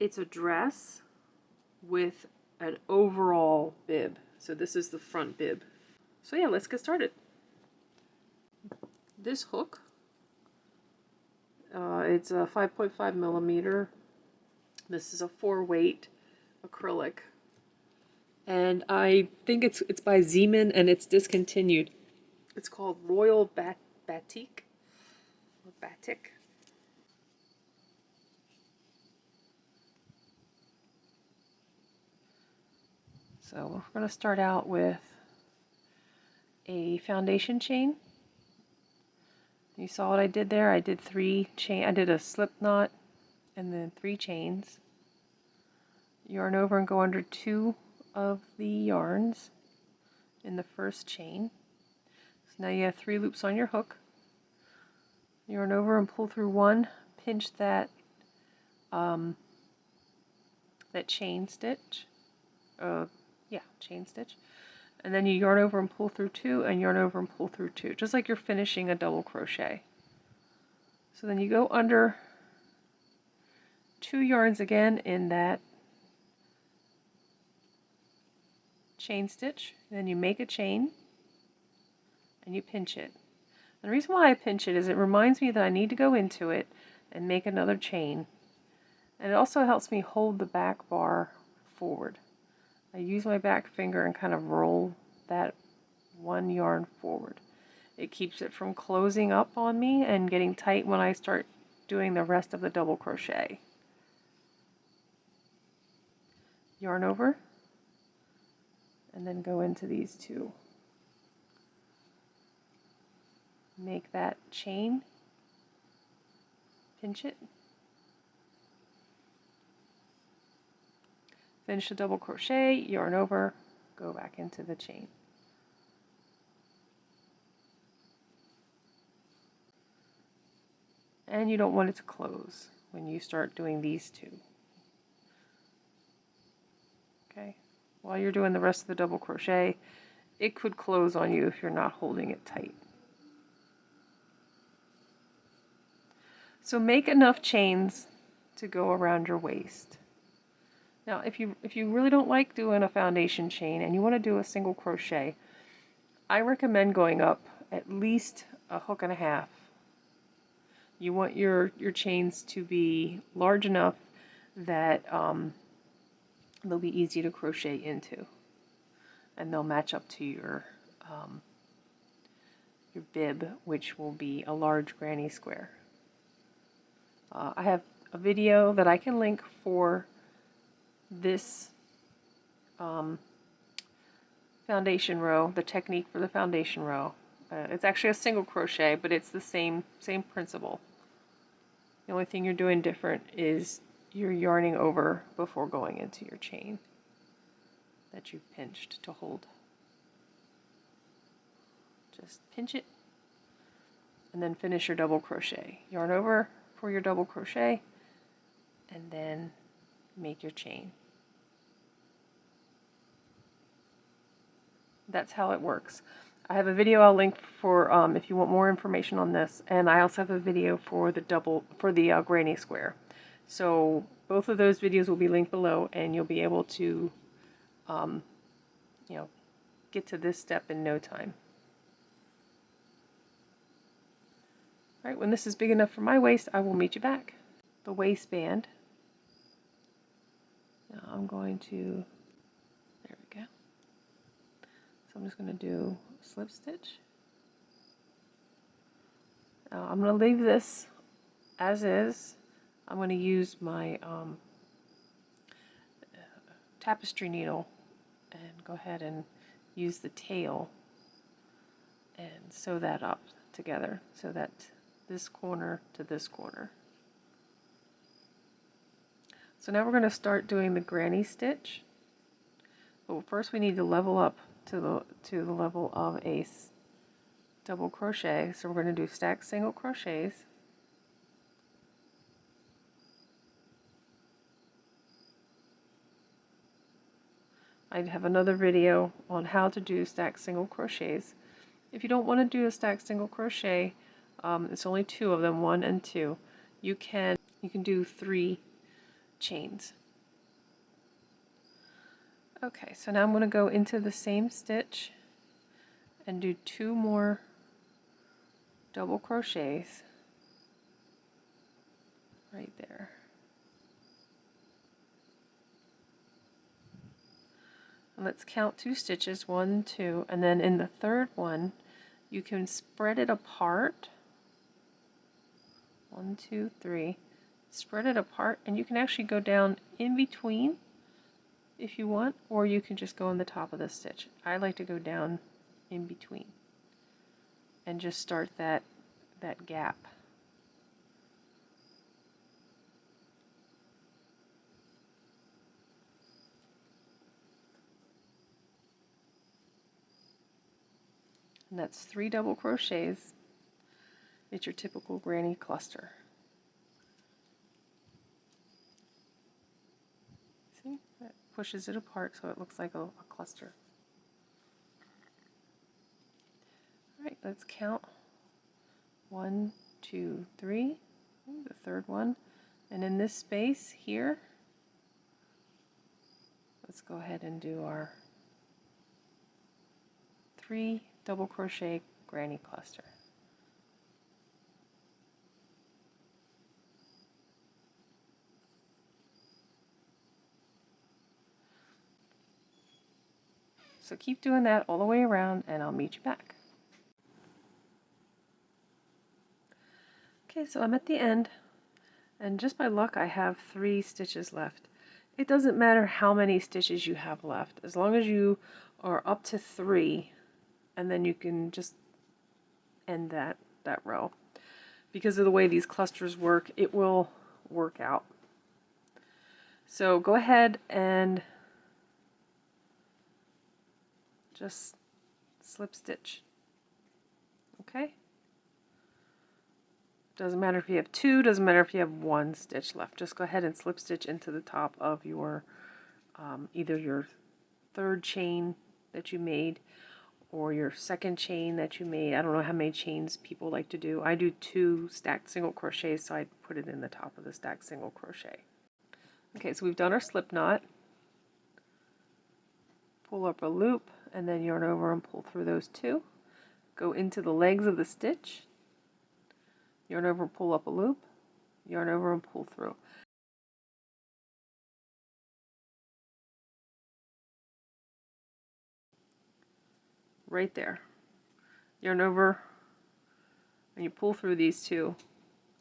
it's a dress with an overall bib. So this is the front bib. So yeah, let's get started. This hook, it's a 5.5 millimeter. This is a 4-weight acrylic. And I think it's by Zeman and it's discontinued. It's called Royal Batik. Or Batik. So we're going to start out with a foundation chain. You saw what I did there? I did 3 chain. I did a slip knot and then 3 chains. Yarn over and go under 2 of the yarns in the first chain. So now you have 3 loops on your hook. Yarn over and pull through 1. Pinch that that chain stitch. Chain stitch. And then you yarn over and pull through 2 and yarn over and pull through 2, just like you're finishing a double crochet. So then you go under 2 yarns again in that chain stitch, and then you make a chain and you pinch it. And the reason why I pinch it is it reminds me that I need to go into it and make another chain, and it also helps me hold the back bar forward. I use my back finger and kind of roll that 1 yarn forward. It keeps it from closing up on me and getting tight when I start doing the rest of the double crochet. Yarn over and then go into these 2. Make that chain, pinch it, finish the double crochet, yarn over, go back into the chain. And you don't want it to close when you start doing these 2. Okay, while you're doing the rest of the double crochet, it could close on you if you're not holding it tight. So make enough chains to go around your waist. Now, if you really don't like doing a foundation chain and you want to do a single crochet, I recommend going up at least a hook and a half. You want your chains to be large enough that they'll be easy to crochet into, and they'll match up to your bib, which will be a large granny square. I have a video that I can link for this foundation row, the technique for the foundation row. It's actually a single crochet, but it's the same principle. The only thing you're doing different is you're yarning over before going into your chain that you've pinched to hold. Just pinch it and then finish your double crochet. Yarn over for your double crochet and then make your chain. That's how it works. I have a video I'll link for if you want more information on this, and I also have a video for the granny square. So both of those videos will be linked below, and you'll be able to get to this step in no time. All right, when this is big enough for my waist, I will meet you back. The waistband. Now I'm going to, there we go. So I'm just going to do a slip stitch. Now I'm going to leave this as is. I'm going to use my tapestry needle and go ahead and use the tail and sew that up together so that this corner to this corner. So now we're going to start doing the granny stitch. But first we need to level up to the level of a double crochet. So we're going to do stacked single crochets. I have another video on how to do stacked single crochets. If you don't want to do a stacked single crochet, it's only 2 of them, 1 and 2. You can do 3 chains. Okay, so now I'm going to go into the same stitch and do 2 more double crochets right there. And let's count 2 stitches, 1, 2, and then in the third one you can spread it apart. 1, 2, 3. Spread it apart, and you can actually go down in between if you want, or you can just go on the top of the stitch. I like to go down in between and just start that gap. And that's 3 double crochets. It's your typical granny cluster. See, that pushes it apart so it looks like a cluster. Alright, let's count. 1, 2, 3, the third one, and in this space here, let's go ahead and do our 3 double crochet granny cluster. So keep doing that all the way around and I'll meet you back. Okay, so I'm at the end, and just by luck I have 3 stitches left. It doesn't matter how many stitches you have left, as long as you are up to 3, and then you can just end that row. Because of the way these clusters work, it will work out. So go ahead and just slip stitch. Okay? Doesn't matter if you have 2, doesn't matter if you have 1 stitch left. Just go ahead and slip stitch into the top of your either your third chain that you made or your second chain that you made. I don't know how many chains people like to do. I do 2 stacked single crochets, so I put it in the top of the stacked single crochet. Okay, so we've done our slip knot. Pull up a loop and then yarn over and pull through those 2. Go into the legs of the stitch. Yarn over and pull up a loop, yarn over and pull through. Right there. Yarn over and you pull through these 2,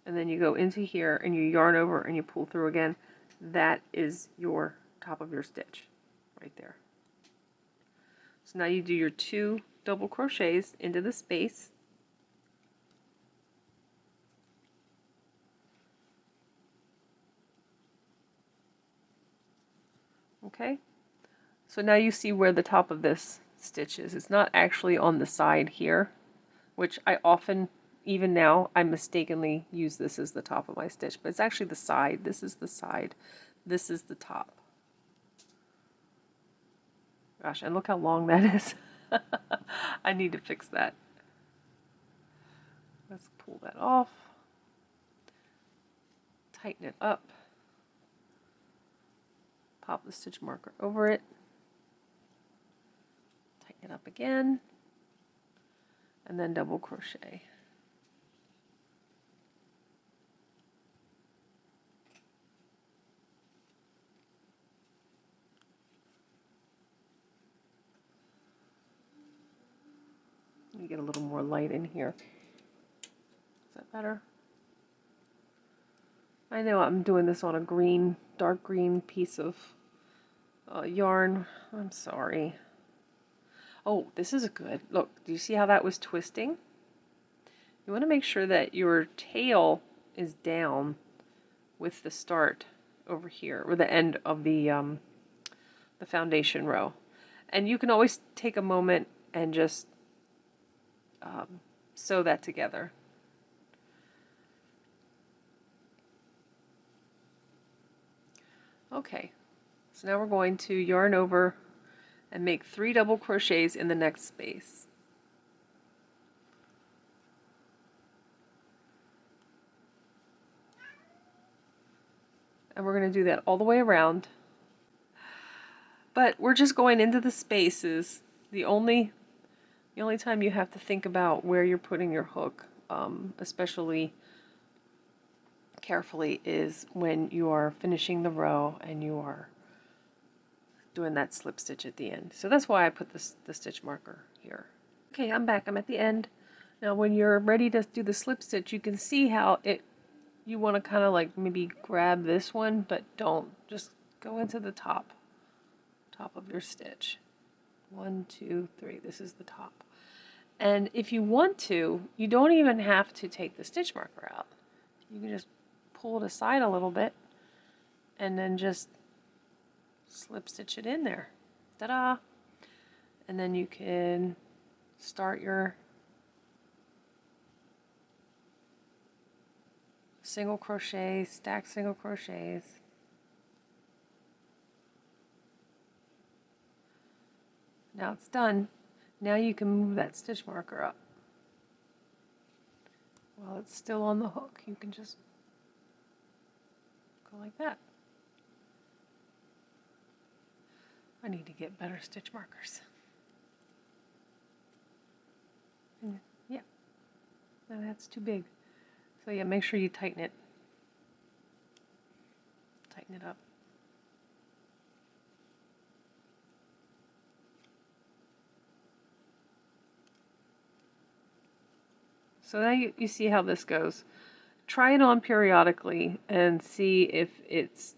and then you go into here and you yarn over and you pull through again. That is your top of your stitch right there. So now you do your 2 double crochets into the space. Okay, so now you see where the top of this stitch is. It's not actually on the side here, which I often, even now, I mistakenly use this as the top of my stitch, but it's actually the side. This is the side. This is the top. Gosh, and look how long that is. I need to fix that. Let's pull that off. Tighten it up. Pop the stitch marker over it. Tighten it up again. And then double crochet. Let me get a little more light in here. Is that better? I know I'm doing this on a green, dark green piece of yarn. I'm sorry. Oh, this is good. Look, do you see how that was twisting? You want to make sure that your tail is down with the start over here, or the end of the foundation row. And you can always take a moment and just sew that together. Okay, so now we're going to yarn over and make 3 double crochets in the next space. And we're going to do that all the way around. But we're just going into the spaces. The only time you have to think about where you're putting your hook, especially carefully, is when you are finishing the row and you are doing that slip stitch at the end. So that's why I put the stitch marker here. Okay, I'm back. I'm at the end. Now when you're ready to do the slip stitch, you can see how you want to kind of like maybe grab this one, but don't. Just go into the top of your stitch. 1, 2, 3. This is the top. And if you want to, you don't even have to take the stitch marker out. You can just pull it aside a little bit and then just slip stitch it in there. Ta-da! And then you can start your single crochet, stack single crochets. Now it's done. Now you can move that stitch marker up. While it's still on the hook, you can just go like that. I need to get better stitch markers. And yeah, no, that's too big. So yeah, make sure you tighten it. Tighten it up. So now you see how this goes. Try it on periodically and see if it's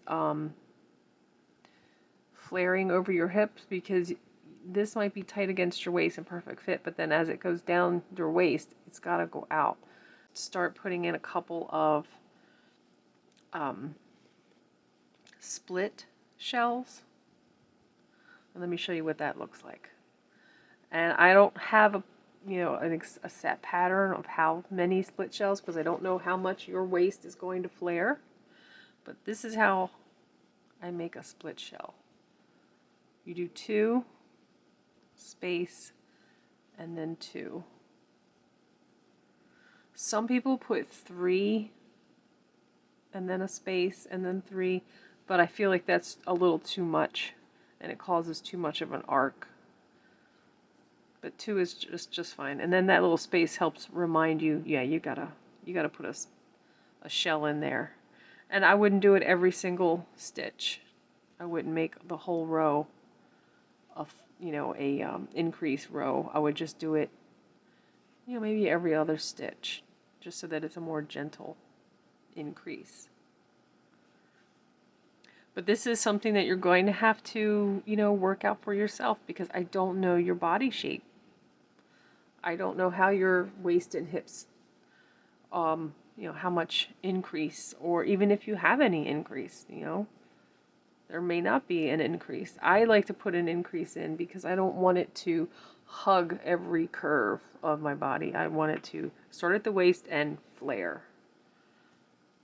flaring over your hips, because this might be tight against your waist and perfect fit, but then as it goes down your waist, it's got to go out. Start putting in a couple of split shells. And let me show you what that looks like. And I don't have a set pattern of how many split shells, because I don't know how much your waist is going to flare. But this is how I make a split shell. You do 2, space, and then 2. Some people put 3 and then a space and then 3, but I feel like that's a little too much and it causes too much of an arc. But 2 is just fine. And then that little space helps remind you, yeah, you gotta put a shell in there. And I wouldn't do it every single stitch. I wouldn't make the whole row of increase row. I would just do it, maybe every other stitch, just so that it's a more gentle increase. But this is something that you're going to have to, work out for yourself, because I don't know your body shape. I don't know how your waist and hips, how much increase, or even if you have any increase, there may not be an increase. I like to put an increase in because I don't want it to hug every curve of my body. I want it to start at the waist and flare.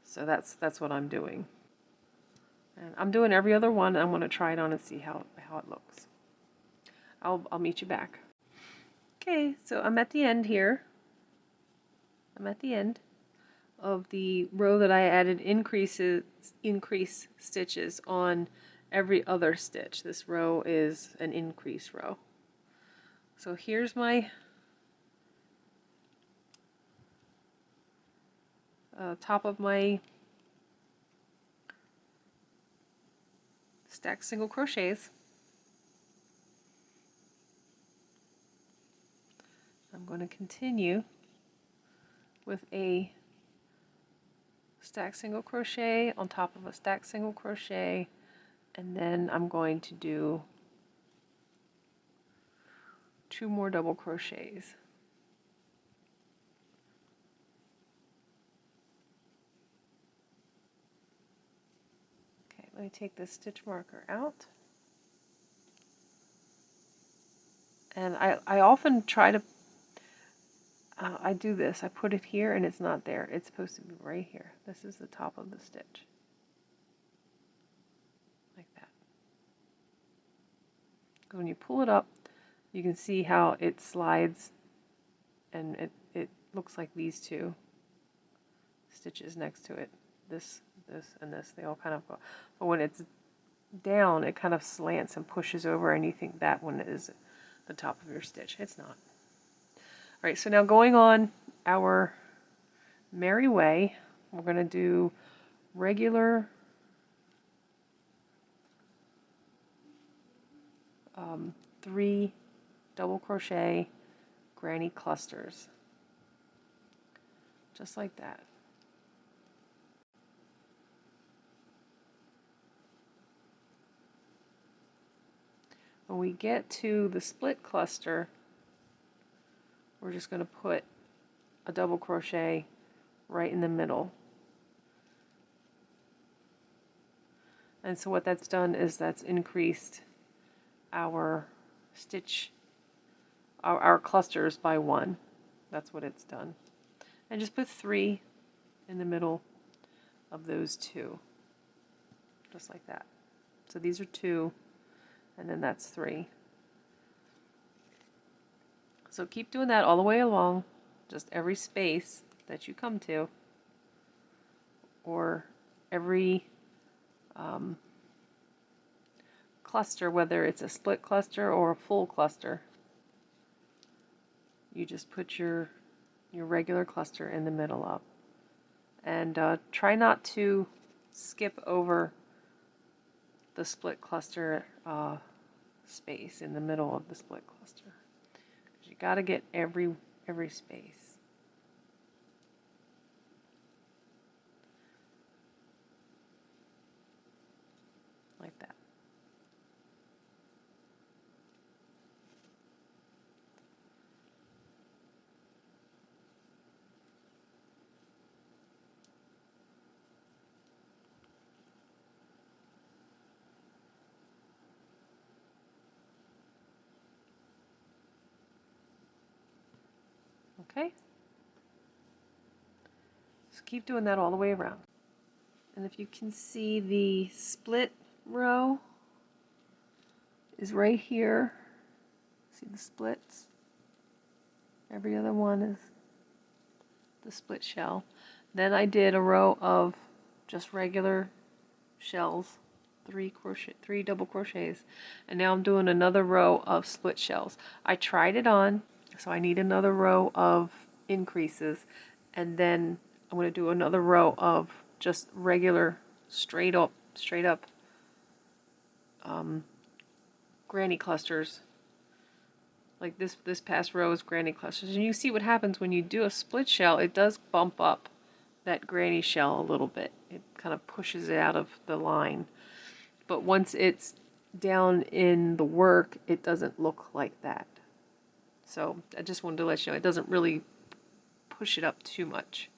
So that's what I'm doing. And I'm doing every other one. I'm going to try it on and see how it looks. I'll meet you back. Okay, so I'm at the end here. I'm at the end of the row that I added increase stitches on every other stitch. This row is an increase row. So here's my top of my stacked single crochets. I'm going to continue with a stacked single crochet on top of a stacked single crochet, and then I'm going to do 2 more double crochets. Okay, let me take this stitch marker out. And I often try to I do this. I put it here and it's not there. It's supposed to be right here. This is the top of the stitch. Like that. Because when you pull it up, you can see how it slides, and it looks like these 2 stitches next to it. This This and this, they all kind of go. But when it's down, it kind of slants and pushes over, and you think that one is the top of your stitch. It's not. All right, so now going on our merry way, we're going to do regular um, 3 double crochet granny clusters, just like that. When we get to the split cluster, we're just going to put a double crochet right in the middle. And so what that's done is that's increased our stitch, our clusters by 1. That's what it's done. And just put 3 in the middle of those 2, just like that. So these are 2, and then that's 3. So keep doing that all the way along, just every space that you come to, or every cluster, whether it's a split cluster or a full cluster. You just put your regular cluster in the middle of. And try not to skip over the split cluster space in the middle of the split cluster. You got to get every space. Like that. Okay? So keep doing that all the way around. And if you can see, the split row is right here. See the splits? Every other one is the split shell. Then I did a row of just regular shells, 3 double crochets, and now I'm doing another row of split shells. I tried it on, so I need another row of increases, and then I'm going to do another row of just regular straight up granny clusters. Like this past row is granny clusters, and you see what happens when you do a split shell. It does bump up that granny shell a little bit. It kind of pushes it out of the line. But once it's down in the work, it doesn't look like that. So I just wanted to let you know, it doesn't really push it up too much.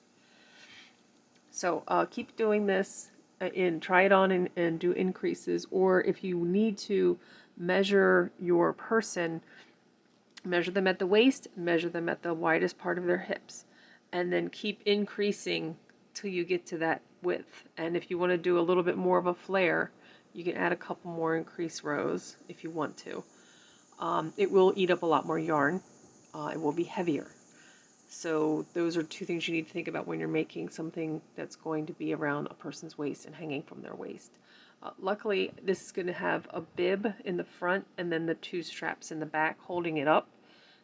So keep doing this, try it on and do increases, or if you need to measure your person, measure them at the waist, measure them at the widest part of their hips, and then keep increasing till you get to that width. And if you want to do a little bit more of a flare, you can add a couple more increase rows if you want to. It will eat up a lot more yarn. It will be heavier. So those are 2 things you need to think about when you're making something that's going to be around a person's waist and hanging from their waist. Luckily, this is going to have a bib in the front and then the 2 straps in the back holding it up.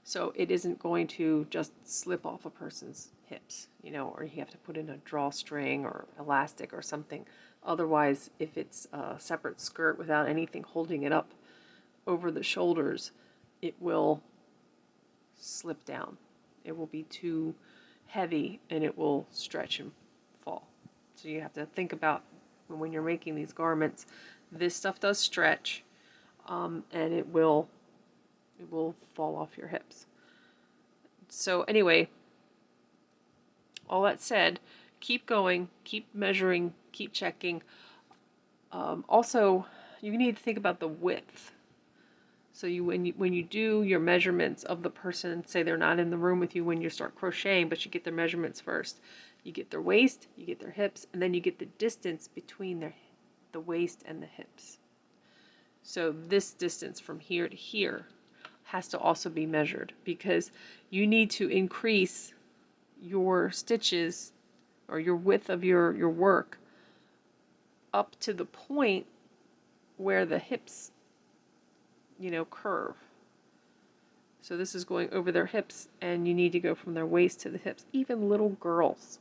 So it isn't going to just slip off a person's hips, or you have to put in a drawstring or elastic or something. Otherwise, if it's a separate skirt without anything holding it up over the shoulders, it will slip down. It will be too heavy and it will stretch and fall. So you have to think about when you're making these garments, this stuff does stretch, and it will fall off your hips. So anyway, all that said, keep going, keep measuring, keep checking. Also, you need to think about the width. So when you do your measurements of the person, say they're not in the room with you when you start crocheting, but you get their measurements first. You get their waist, you get their hips, and then you get the distance between the waist and the hips. So this distance from here to here has to also be measured, because you need to increase your stitches or your width of your work up to the point where the hips, you know, curve. So this is going over their hips, and you need to go from their waist to the hips. Even little girls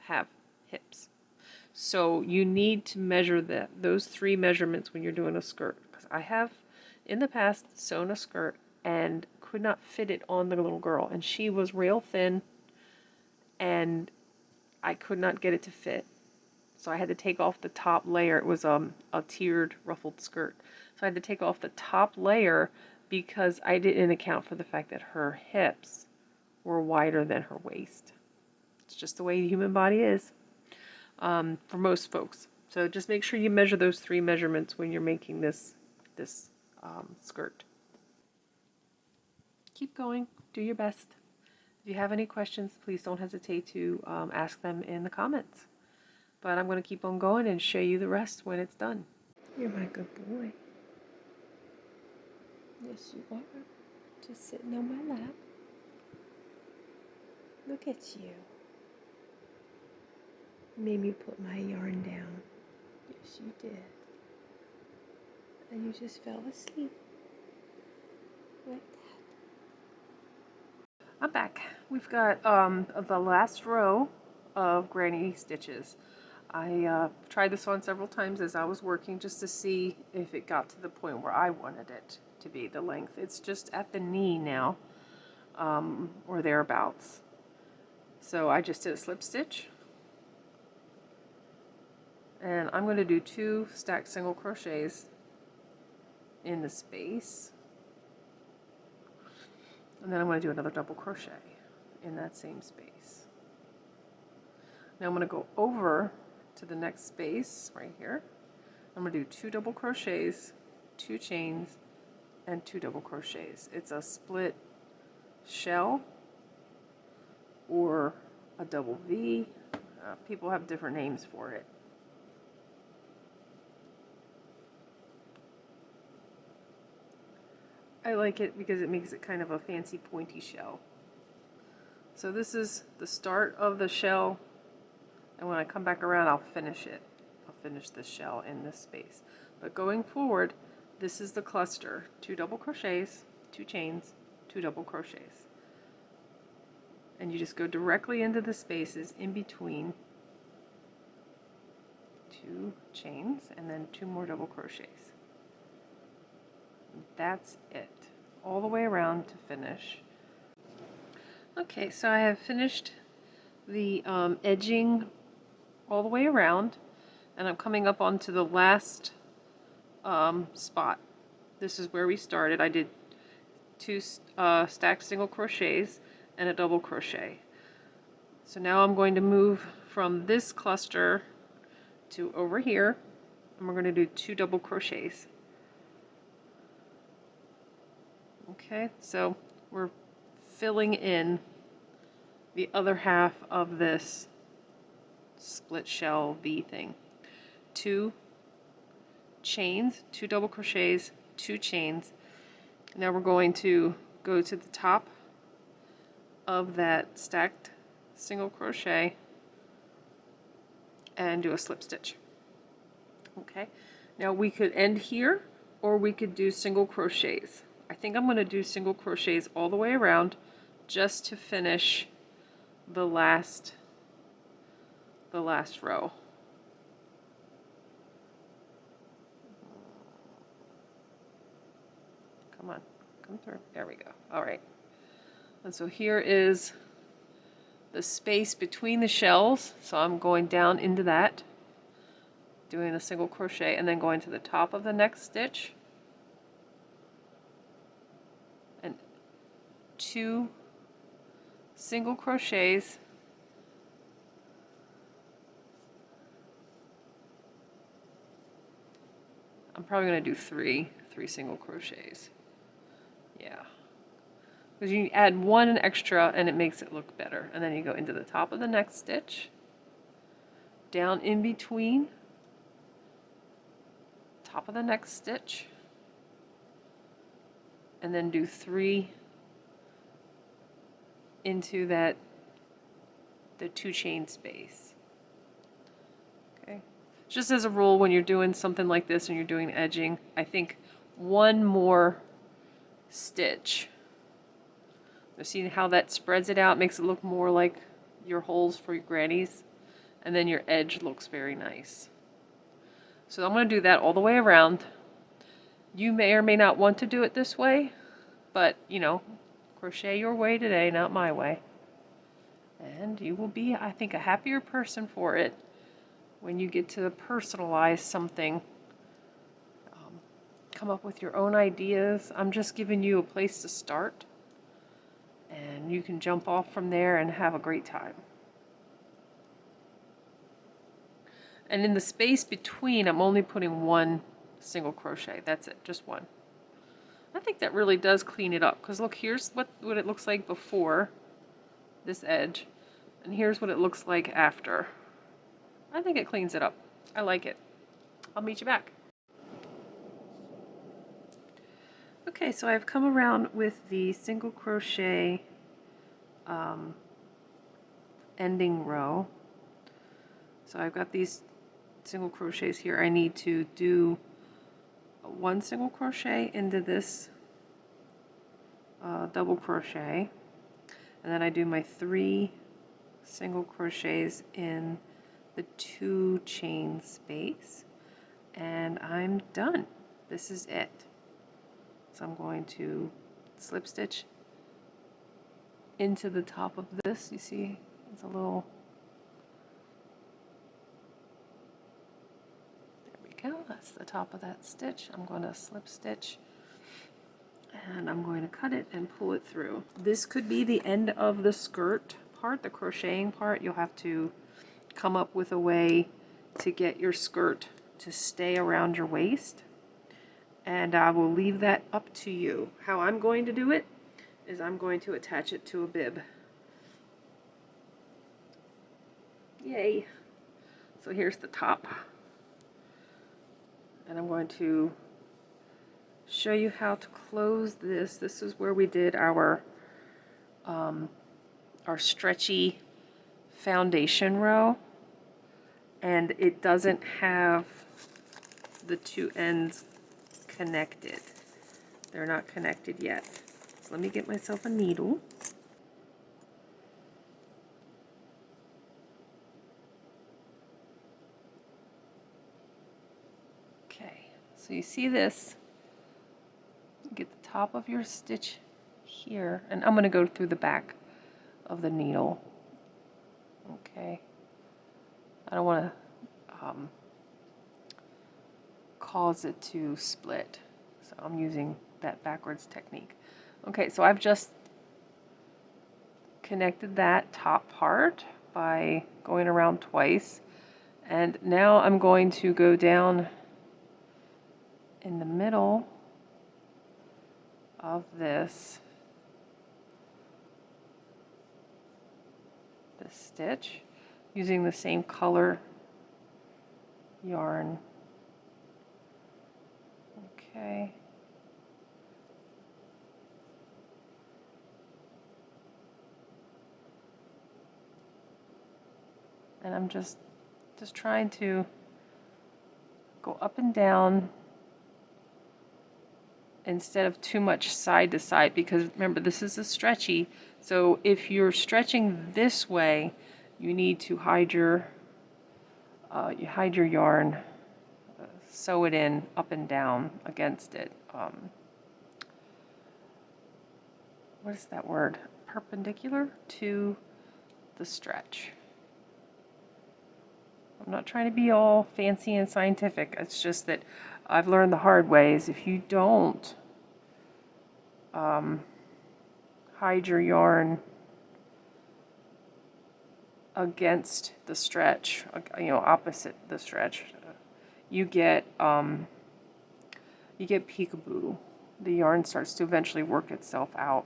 have hips. So you need to measure those 3 measurements when you're doing a skirt. Because I have, in the past, sewn a skirt and could not fit it on the little girl. And she was real thin, and I could not get it to fit. So I had to take off the top layer. It was a tiered ruffled skirt. So I had to take off the top layer because I didn't account for the fact that her hips were wider than her waist. It's just the way the human body is for most folks. So just make sure you measure those 3 measurements when you're making this skirt. Keep going. Do your best. If you have any questions, please don't hesitate to ask them in the comments. But I'm going to keep on going and show you the rest when it's done. You're my good boy. Yes, you are. Just sitting on my lap. Look at you. Made me put my yarn down. Yes, you did. And you just fell asleep. Like that. I'm back. We've got the last row of granny stitches. I tried this on several times as I was working just to see if it got to the point where I wanted it to be, the length. It's just at the knee now, or thereabouts. So I just did a slip stitch. And I'm going to do 2 stacked single crochets in the space. And then I'm going to do another double crochet in that same space. Now I'm going to go over to the next space right here. I'm going to do 2 double crochets, 2 chains, and 2 double crochets. It's a split shell or a double V. People have different names for it. I like it because it makes it kind of a fancy pointy shell. So this is the start of the shell, and when I come back around I'll finish it. I'll finish the shell in this space. But going forward, this is the cluster. 2 double crochets, 2 chains, 2 double crochets. And you just go directly into the spaces in between 2 chains and then 2 more double crochets. That's it, all the way around to finish. Okay, so I have finished the edging all the way around, and I'm coming up onto the last spot. This is where we started. I did 2 stacked single crochets and a double crochet. So now I'm going to move from this cluster to over here, and we're going to do 2 double crochets. Okay, so we're filling in the other half of this split shell V thing. 2 chains, 2 double crochets, 2 chains. Now we're going to go to the top of that stacked single crochet and do a slip stitch. Okay, now we could end here or we could do single crochets. I think I'm going to do single crochets all the way around just to finish the last row. Come on, come through. There we go. All right. And so here is the space between the shells. So I'm going down into that, doing a single crochet, and then going to the top of the next stitch. And 2 single crochets, I'm probably going to do 3 single crochets. Yeah, because you add 1 extra and it makes it look better. And then you go into the top of the next stitch, down in between, top of the next stitch, and then do 3 into the 2 chain space. Okay, Just as a rule, when you're doing something like this and you're doing edging, I think one more stitch. See how that spreads it out, makes it look more like your holes for your grannies, and then your edge looks very nice. So I'm going to do that all the way around. You may or may not want to do it this way, but you know, crochet your way today, not my way. And you will be, I think, a happier person for it when you get to personalize something. Come up with your own ideas. I'm just giving you a place to start, and you can jump off from there and have a great time. And in the space between, I'm only putting one single crochet. That's it, just one. I think that really does clean it up, because look, here's what it looks like before this edge, and here's what it looks like after. I think it cleans it up. I like it. I'll meet you back. Okay, so I've come around with the single crochet ending row. So I've got these single crochets here. I need to do one single crochet into this double crochet, and then I do my 3 single crochets in the 2 chain space, and I'm done. This is it. So I'm going to slip stitch into the top of this. You see, it's a little, there we go, that's the top of that stitch. I'm going to slip stitch, and I'm going to cut it and pull it through. This could be the end of the skirt part, the crocheting part. You'll have to come up with a way to get your skirt to stay around your waist, and I will leave that up to you. How I'm going to do it is I'm going to attach it to a bib. Yay! So here's the top, and I'm going to show you how to close this. This is where we did our stretchy foundation row, and it doesn't have the 2 ends connected. They're not connected yet. So let me get myself a needle. Okay, so you see this, you get the top of your stitch here, and I'm going to go through the back of the needle. Okay, I don't want to cause it to split, so I'm using that backwards technique. Okay, so I've just connected that top part by going around twice, and now I'm going to go down in the middle of this stitch using the same color yarn. Okay. And I'm just trying to go up and down instead of too much side to side, because remember, this is a stretchy, so if you're stretching this way, you need to hide your yarn, sew it in up and down against it. What is that word? Perpendicular to the stretch. I'm not trying to be all fancy and scientific. It's just that I've learned the hard way is if you don't hide your yarn against the stretch, you know, opposite the stretch, you get peekaboo. The yarn starts to eventually work itself out,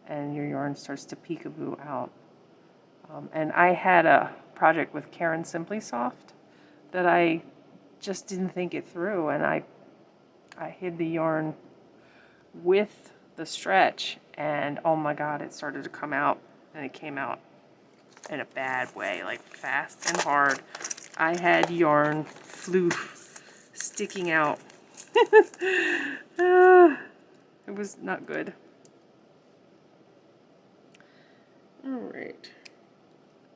and your yarn starts to peekaboo out. And I had a project with Karen Simply Soft that I just didn't think it through, and I hid the yarn with the stretch, and oh my god, it started to come out, and it came out in a bad way, like fast and hard. I had yarn floof sticking out. It was not good. Alright,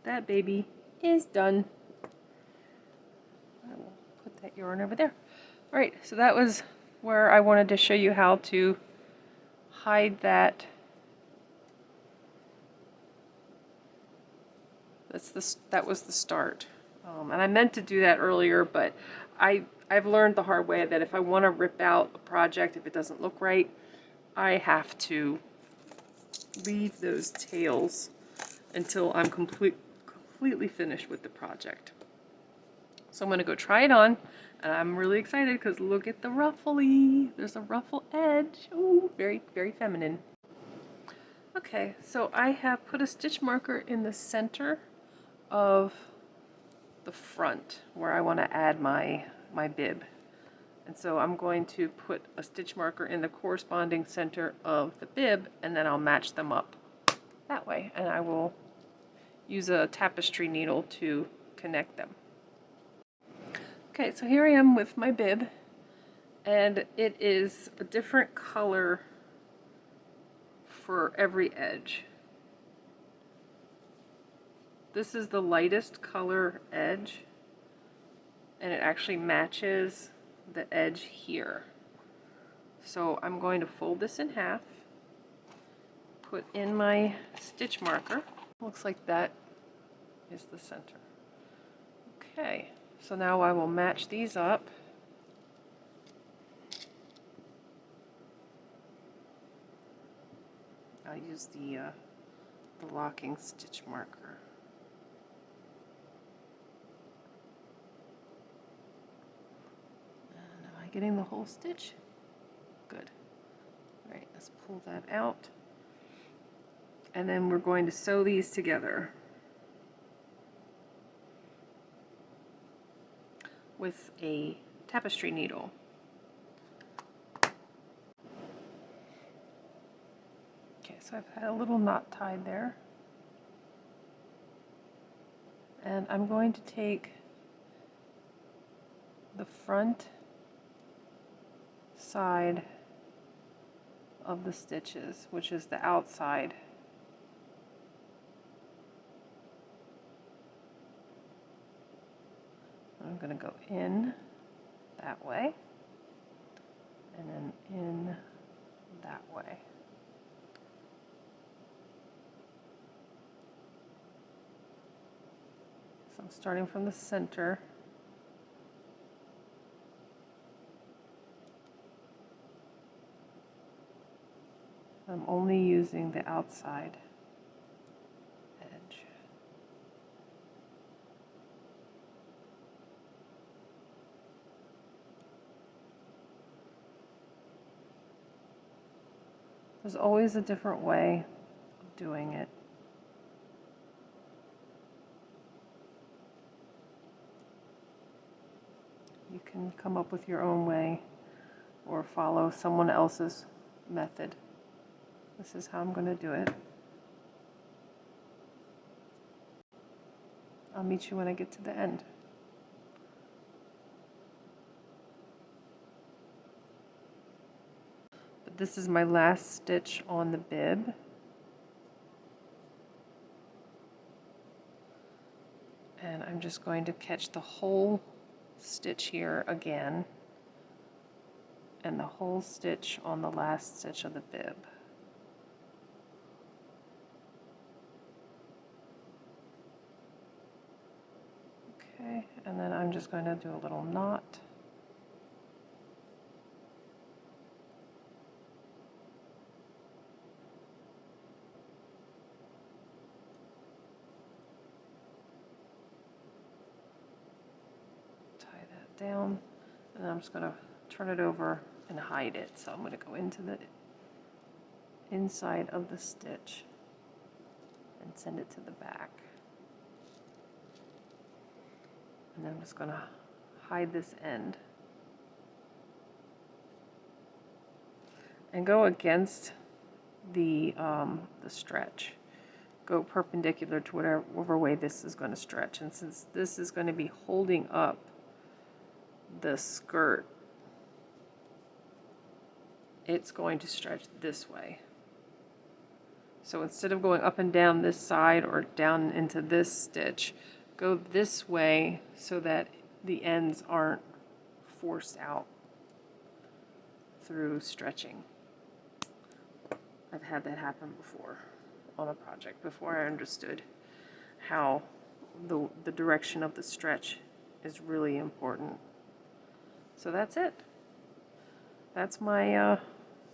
that baby is done. I will put that yarn over there. Alright, so that was where I wanted to show you how to hide that. That was the start. And I meant to do that earlier, but I've learned the hard way that if I want to rip out a project, if it doesn't look right, I have to leave those tails until I'm completely finished with the project. So I'm going to go try it on, and I'm really excited because look at the ruffly. There's a ruffle edge. Ooh, very, very feminine. Okay, so I have put a stitch marker in the center of the front where I want to add my bib. And so I'm going to put a stitch marker in the corresponding center of the bib, and then I'll match them up that way. And I will use a tapestry needle to connect them. Okay, so here I am with my bib, and it is a different color for every edge. This is the lightest color edge, and it actually matches the edge here. So I'm going to fold this in half, put in my stitch marker. Looks like that is the center. Okay, so now I will match these up. I'll use the locking stitch marker. And am I getting the whole stitch? Good. All right, let's pull that out. And then we're going to sew these together with a tapestry needle. Okay, so I've had a little knot tied there. And I'm going to take the front side of the stitches, which is the outside. I'm going to go in that way and then in that way. So I'm starting from the center. I'm only using the outside edge. There's always a different way of doing it. You can come up with your own way or follow someone else's method. This is how I'm going to do it. I'll meet you when I get to the end. But this is my last stitch on the bib. And I'm just going to catch the whole stitch here again and the whole stitch on the last stitch of the bib. Okay, and then I'm just going to do a little knot. Tie that down, and I'm just going to turn it over and hide it. So I'm going to go into the inside of the stitch and send it to the back. And then I'm just going to hide this end and go against the stretch. go perpendicular to whatever way this is going to stretch. And since this is going to be holding up the skirt, it's going to stretch this way. So instead of going up and down this side or down into this stitch, go this way so that the ends aren't forced out through stretching. I've had that happen before on a project, before I understood how the direction of the stretch is really important. So that's it. That's my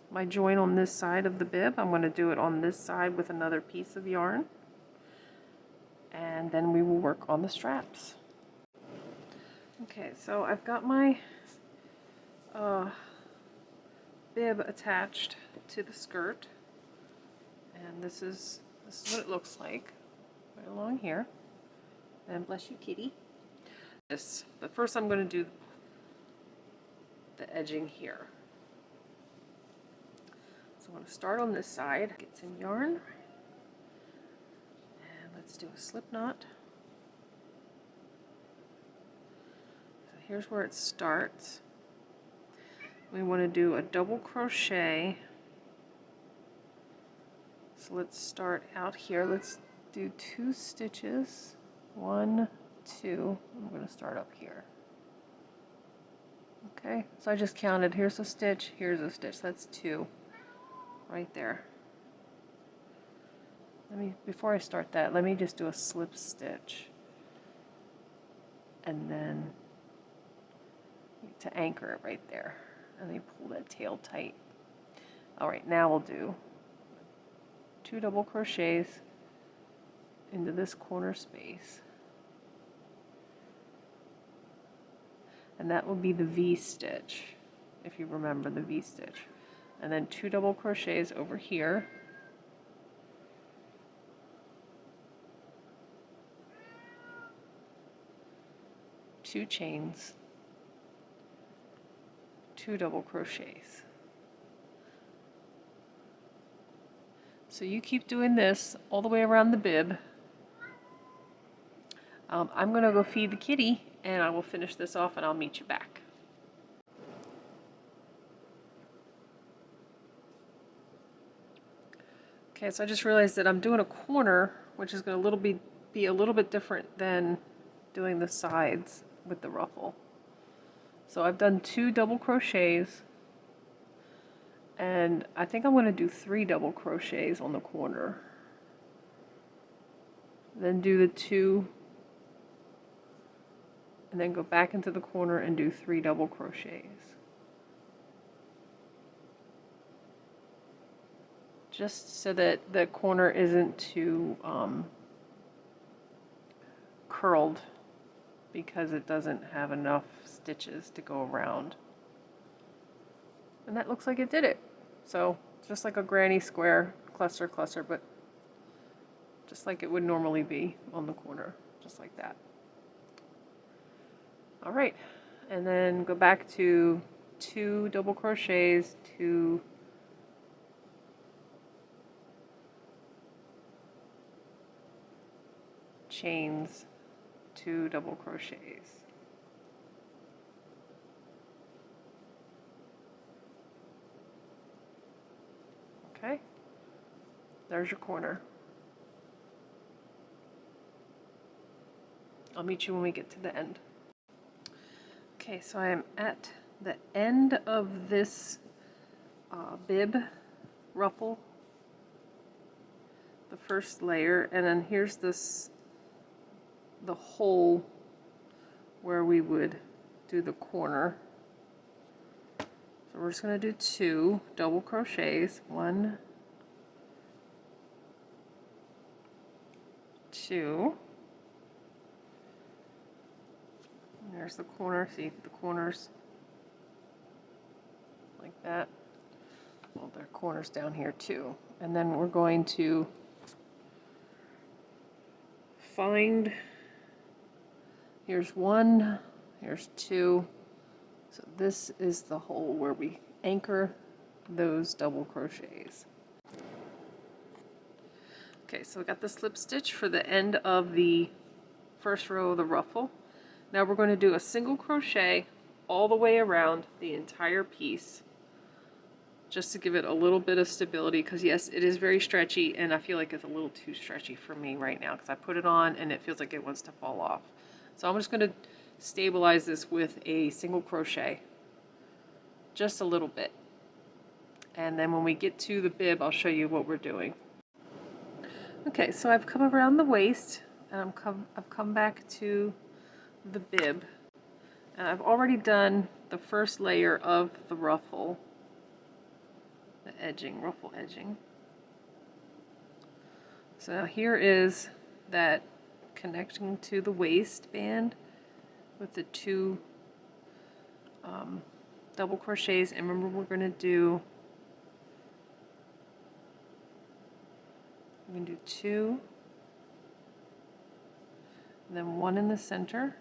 my join on this side of the bib. I'm going to do it on this side with another piece of yarn, and then we will work on the straps. Okay, so I've got my bib attached to the skirt, and this is what it looks like right along here. And bless you, kitty. But first I'm going to do the edging here. So I'm going to start on this side, get some yarn, and let's do a slip knot. So here's where it starts. We want to do a double crochet. So let's start out here. Let's do 2 stitches. 1, 2. I'm going to start up here. Okay, so I just counted. Here's a stitch, that's 2 right there. Before I start that, let me just do a slip stitch, and then to anchor it right there, and then pull that tail tight. Alright, now we'll do 2 double crochets into this corner space, and that will be the V stitch, if you remember the V stitch, and then 2 double crochets over here, two chains, 2 double crochets. So you keep doing this all the way around the bib. I'm going to go feed the kitty, and I will finish this off and I'll meet you back. Okay, so I just realized that I'm doing a corner, which is going to be a little bit different than doing the sides with the ruffle. So I've done 2 double crochets, and I think I'm going to do 3 double crochets on the corner. Then do the 2, and then go back into the corner and do 3 double crochets. Just so that the corner isn't too curled, because it doesn't have enough stitches to go around. And that looks like it did it. So just like a granny square cluster, but just like it would normally be on the corner, just like that. All right, and then go back to 2 double crochets, 2 chains, 2 double crochets. Okay, there's your corner. I'll meet you when we get to the end. Okay, so I am at the end of this bib ruffle, the first layer, and then here's the hole where we would do the corner. So we're just going to do 2 double crochets, 1, 2. And there's the corner. See the corners like that. Well, there are corners down here too. And then we're going to find, here's 1, here's 2. So this is the hole where we anchor those double crochets. Okay, so I got the slip stitch for the end of the first row of the ruffle. Now we're going to do a single crochet all the way around the entire piece, just to give it a little bit of stability, because yes, it is very stretchy, and I feel like it's a little too stretchy for me right now because I put it on and it feels like it wants to fall off. So I'm just going to stabilize this with a single crochet, just a little bit. And then when we get to the bib, I'll show you what we're doing. Okay, so I've come around the waist, and I've come back to the bib, and I've already done the first layer of the ruffle, the edging, ruffle edging. So now here is that connecting to the waistband with the two double crochets, and remember we're going to do 2, and then 1 in the center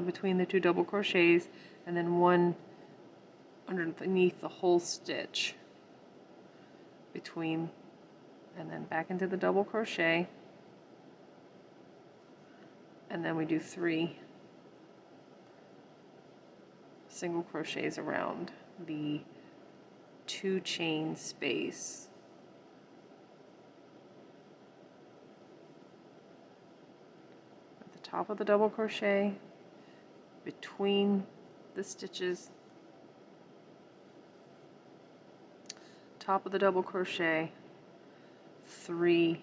between the 2 double crochets, and then 1 underneath the whole stitch between, and then back into the double crochet, and then we do 3 single crochets around the 2 chain space. Top of the double crochet, between the stitches, top of the double crochet, 3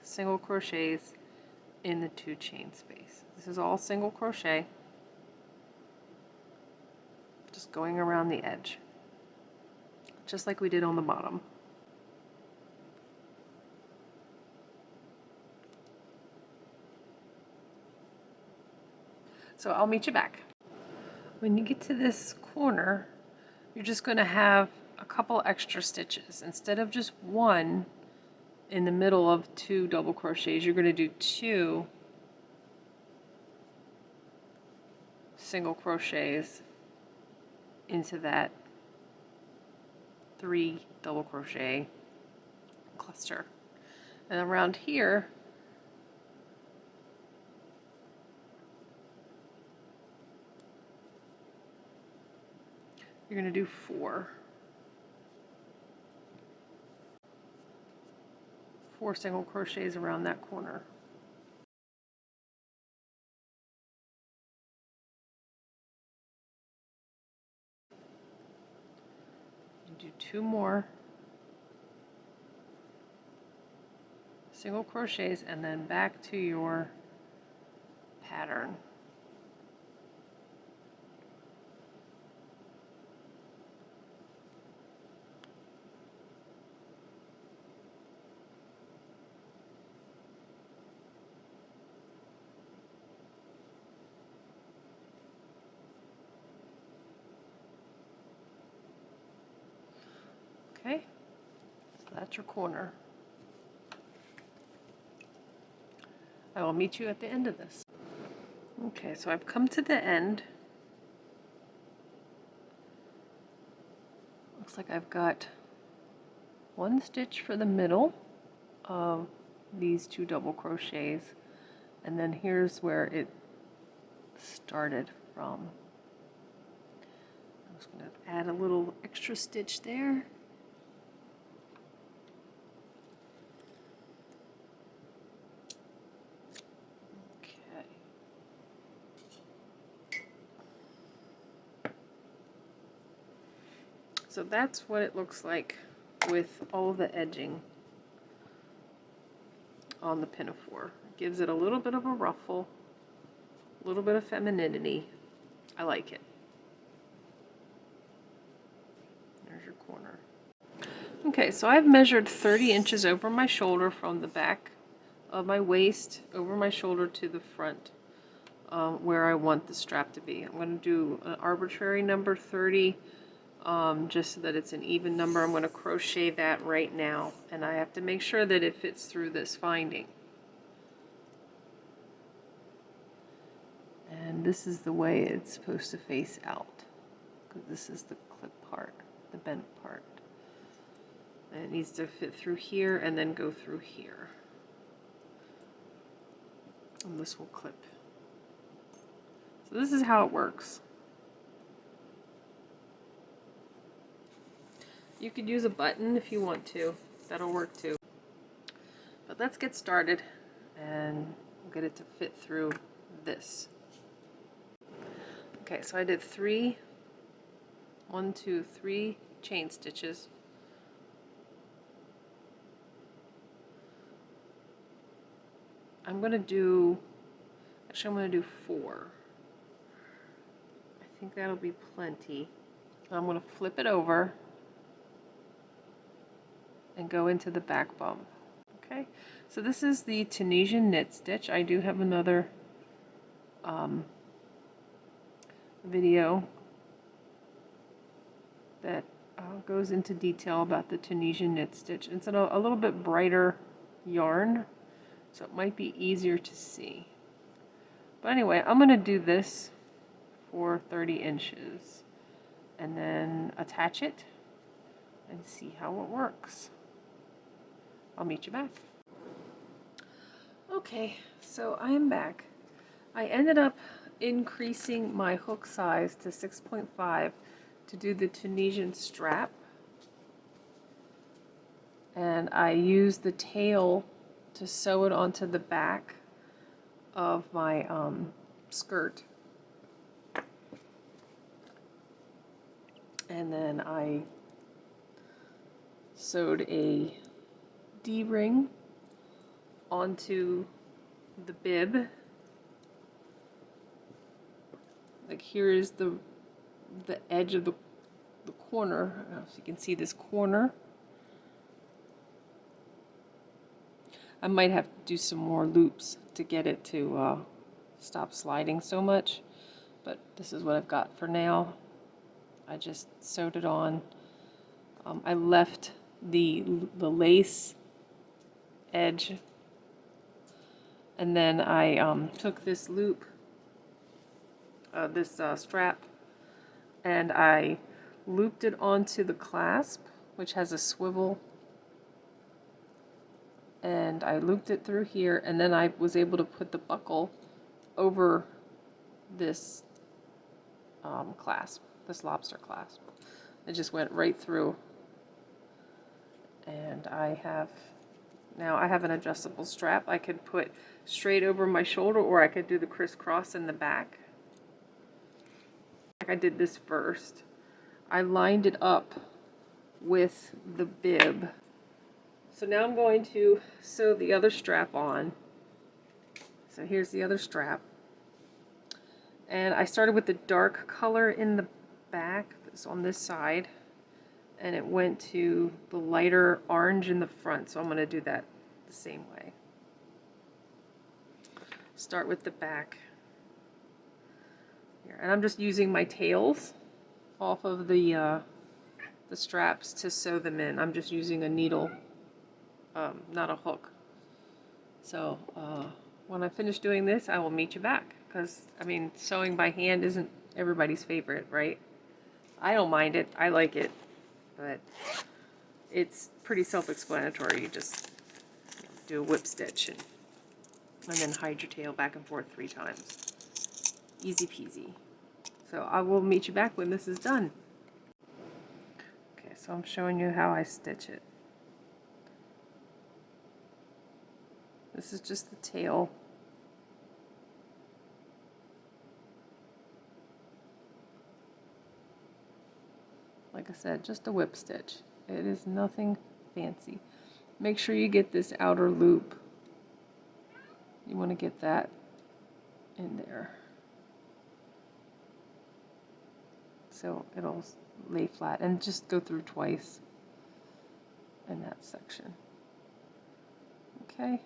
single crochets in the 2 chain space. This is all single crochet, just going around the edge, just like we did on the bottom. So I'll meet you back. When you get to this corner, you're just going to have a couple extra stitches. Instead of just 1 in the middle of 2 double crochets, you're going to do 2 single crochets into that 3 double crochet cluster. And around here, you're going to do 4 single crochets around that corner. You do 2 more single crochets and then back to your pattern. Okay, so that's your corner. I will meet you at the end of this. Okay, so I've come to the end. Looks like I've got 1 stitch for the middle of these 2 double crochets, and then here's where it started from. I'm just going to add a little extra stitch there. So that's what it looks like with all the edging on the pinafore. It gives it a little bit of a ruffle, a little bit of femininity. I like it. There's your corner. Okay, so I've measured 30 inches over my shoulder from the back of my waist over my shoulder to the front where I want the strap to be. I'm going to do an arbitrary number 30. Just so that it's an even number. I'm going to crochet that right now, and I have to make sure that it fits through this finding. And this is the way it's supposed to face out, because this is the clip part, the bent part. And it needs to fit through here and then go through here. And this will clip. So this is how it works. You could use a button if you want to. That'll work too. But let's get started and we'll get it to fit through this. Okay, so I did 3 chain stitches. I'm going to do 4. I think that'll be plenty. I'm going to flip it over and go into the back bump. Okay, so this is the Tunisian knit stitch. I do have another video that goes into detail about the Tunisian knit stitch. It's a little bit brighter yarn, so it might be easier to see. But anyway, I'm going to do this for 30 inches and then attach it and see how it works. I'll meet you back. Okay, so I am back. I ended up increasing my hook size to 6.5 to do the Tunisian strap, and I used the tail to sew it onto the back of my skirt, and then I sewed a D-ring onto the bib. Like here is the edge of the corner. I don't know if you can see this corner. I might have to do some more loops to get it to stop sliding so much, but this is what I've got for now. I just sewed it on. I left the lace edge, and then I took this loop, this strap, and I looped it onto the clasp, which has a swivel, and I looped it through here, and then I was able to put the buckle over this clasp, this lobster clasp. It just went right through, and now I have an adjustable strap I could put straight over my shoulder, or I could do the crisscross in the back. I did this first. I lined it up with the bib. So now I'm going to sew the other strap on. So here's the other strap. And I started with the dark color in the back, it's on this side, and it went to the lighter orange in the front. So I'm going to do that the same way. Start with the back here, and I'm just using my tails off of the straps to sew them in. I'm just using a needle, not a hook. So when I finish doing this, I will meet you back, because I mean, sewing by hand isn't everybody's favorite, right? I don't mind it, I like it, but it's pretty self-explanatory. You just do a whip stitch and then hide your tail back and forth 3 times. Easy peasy. So I will meet you back when this is done. Okay, so I'm showing you how I stitch it. This is just the tail. Like I said, just a whip stitch. It is nothing fancy. Make sure you get this outer loop. You want to get that in there, so it'll lay flat, and just go through twice in that section. Okay,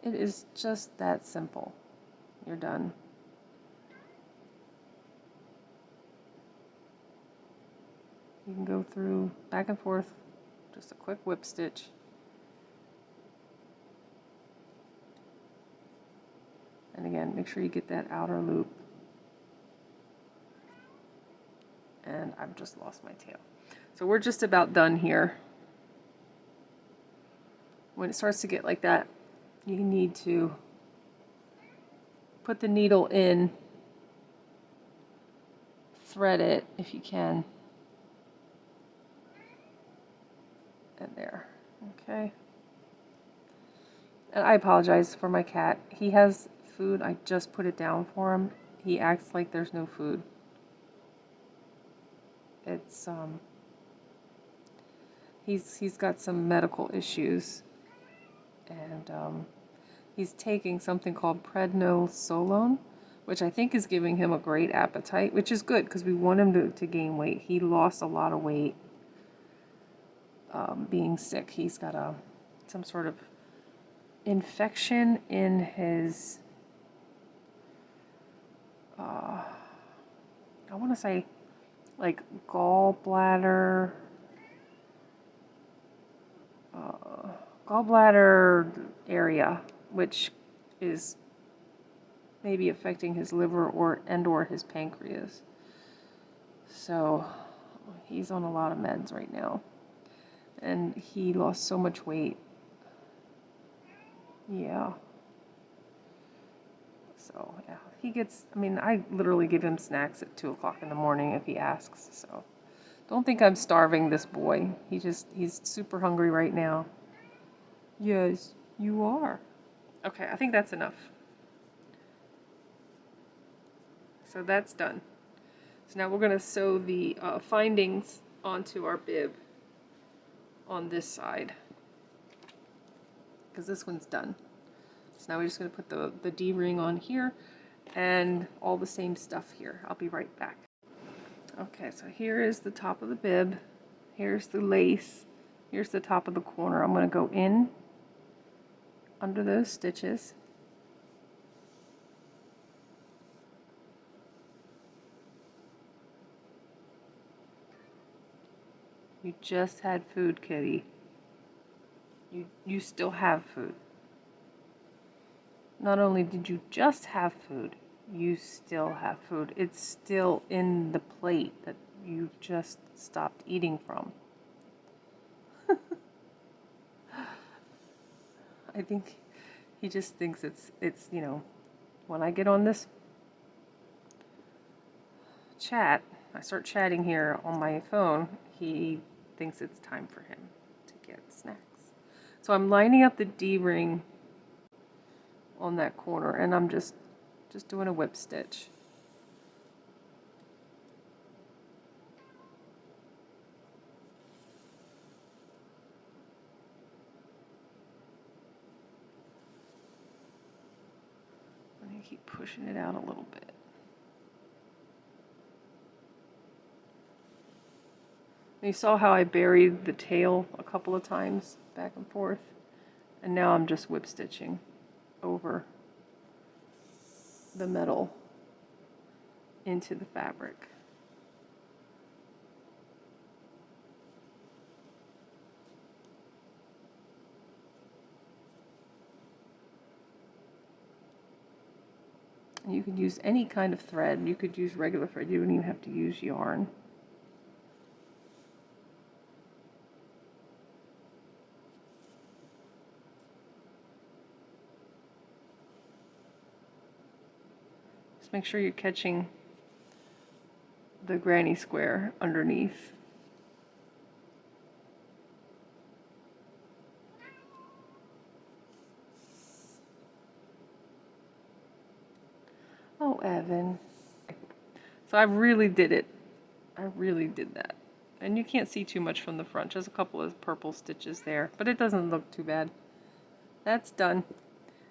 it is just that simple. You're done. You can go through back and forth, just a quick whip stitch. And again, make sure you get that outer loop. And I've just lost my tail. So we're just about done here. when it starts to get like that, you need to put the needle in, thread it if you can, and there. Okay. And I apologize for my cat. He has food. I just put it down for him. He acts like there's no food. It's he's got some medical issues, and he's taking something called prednisolone, which I think is giving him a great appetite, which is good because we want him to gain weight. He lost a lot of weight being sick. He's got some sort of infection in his, I want to say, like gallbladder area, which is maybe affecting his liver or his pancreas. So he's on a lot of meds right now, and he lost so much weight. Yeah. So yeah, he gets, I mean, I literally give him snacks at 2 o'clock in the morning if he asks. So don't think I'm starving this boy. He's super hungry right now. Yes, you are. Okay, I think that's enough. So that's done. So now we're going to sew the findings onto our bib on this side, because this one's done. So now we're just going to put the D-ring on here and all the same stuff here. I'll be right back. Okay, so here is the top of the bib. Here's the lace. Here's the top of the corner. I'm going to go in under those stitches. You just had food, kitty. You still have food. Not only did you just have food, you still have food. It's still in the plate that you just stopped eating from. I think he just thinks it's, you know, when I get on this chat, I start chatting here on my phone, he thinks it's time for him to get snacks. So I'm lining up the D-ring on that corner, and I'm just doing a whip stitch. I'm going to keep pushing it out a little bit. You saw how I buried the tail a couple of times back and forth, and now I'm just whip stitching over the metal into the fabric. And you could use any kind of thread. You could use regular thread. You don't even have to use yarn. Just make sure you're catching the granny square underneath. Oh, Evan. So I really did it. I really did that. And you can't see too much from the front. Just a couple of purple stitches there. But it doesn't look too bad. That's done.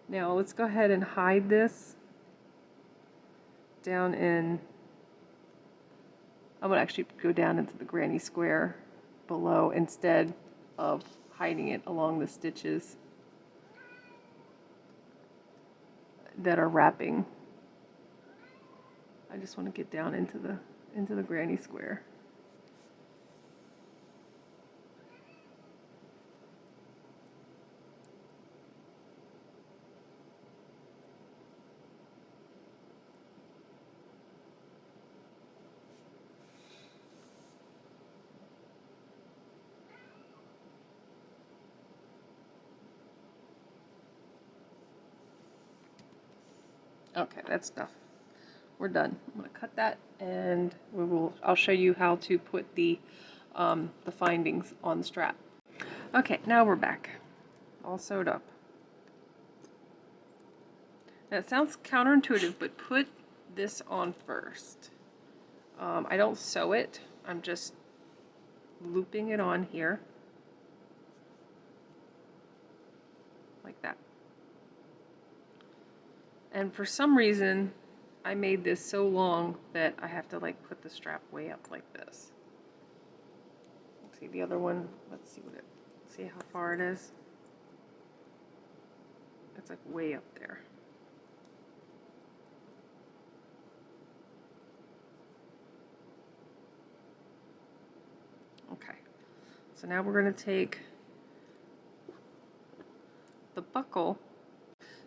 Now let's go ahead and hide this down in... I'm going to actually go down into the granny square below instead of hiding it along the stitches that are wrapping. I just want to get down into the granny square. Okay, that's enough. We're done. I'm going to cut that, and I'll show you how to put the findings on the strap. Okay, now we're back. All sewed up. Now it sounds counterintuitive, but put this on first. I don't sew it. I'm just looping it on here. Like that. And for some reason, I made this so long that I have to like put the strap way up like this. See the other one, see how far it is? It's like way up there. Okay, so now we're going to take the buckle.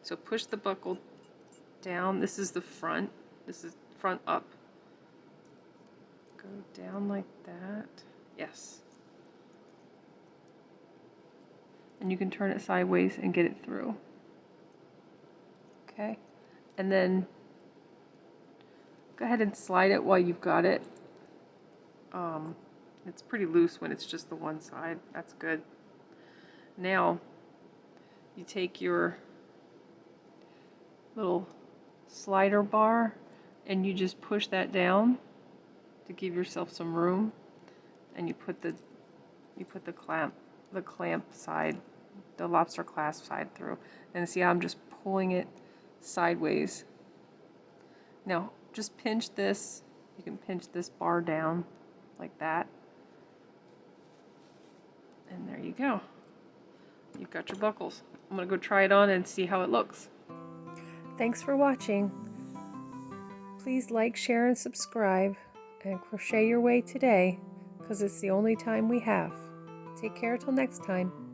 So push the buckle down. This is the front. This is front up. Go down like that. Yes. And you can turn it sideways and get it through. Okay. And then go ahead and slide it while you've got it. It's pretty loose when it's just the one side. That's good. Now you take your little slider bar and you just push that down to give yourself some room, and you put the clamp side, the lobster clasp side through, and see how I'm just pulling it sideways. Now just pinch this. You can pinch this bar down like that, and there you go. You've got your buckles. I'm gonna go try it on and see how it looks. Thanks for watching. Please like, share, and subscribe, and crochet your way today, because it's the only time we have. Take care till next time.